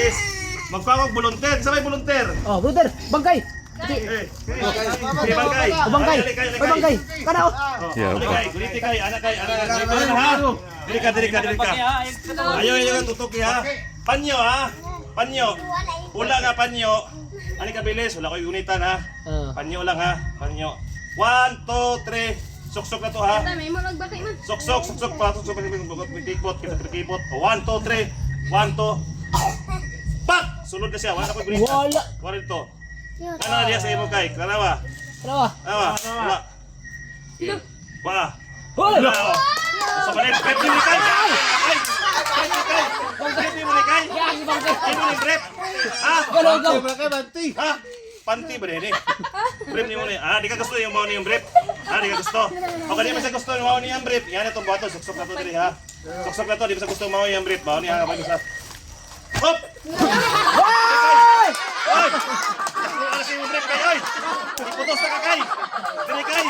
bilis. Magpangog volunteer. Sa may volunteer. Oh, brother, bangkay. Eh, bangkay. O bangkay. Oy bangkay. Kana oh. Bangkay, guliti kay, anak kay, ha. Dili ka. Ayaw tutok ha. Panyo ha. Panyo. Ula nga panyo. Ani ka bilis, wala ko unitan ha. Panyo lang ha. Panyo. 1 2 3. Sok-sok na to ha. May mo nagbakay man. Sok-sok pa. Sok kipot, kita kipot. 1 2 3. 1 2. Pak! Sunod na siya, wala na ko unitan. Wala. Wala ito. Kana dia sa imo kay, kanawa. Kanawa. Wala. Wala. Hoy. Sa balik, prep ni kay. Prep ni mo ni kay. Yan si bangkay. Imo ni prep. Ha? Go. Ha? Panty ba din eh? Prep ni mo ni. Di ka gusto yung mao ni yung prep? Di ka gusto. O kani man sa gusto yung mao ni yung prep. Yan itong bato, suksok na to diri ha. Suksok na to, di ba sa gusto mao yung prep? Mao ni ha, kapag sa. Hop! Hoy! Hoy! Ano si yung prep kay? Hoy! Iputos na ka kay! Diri kay!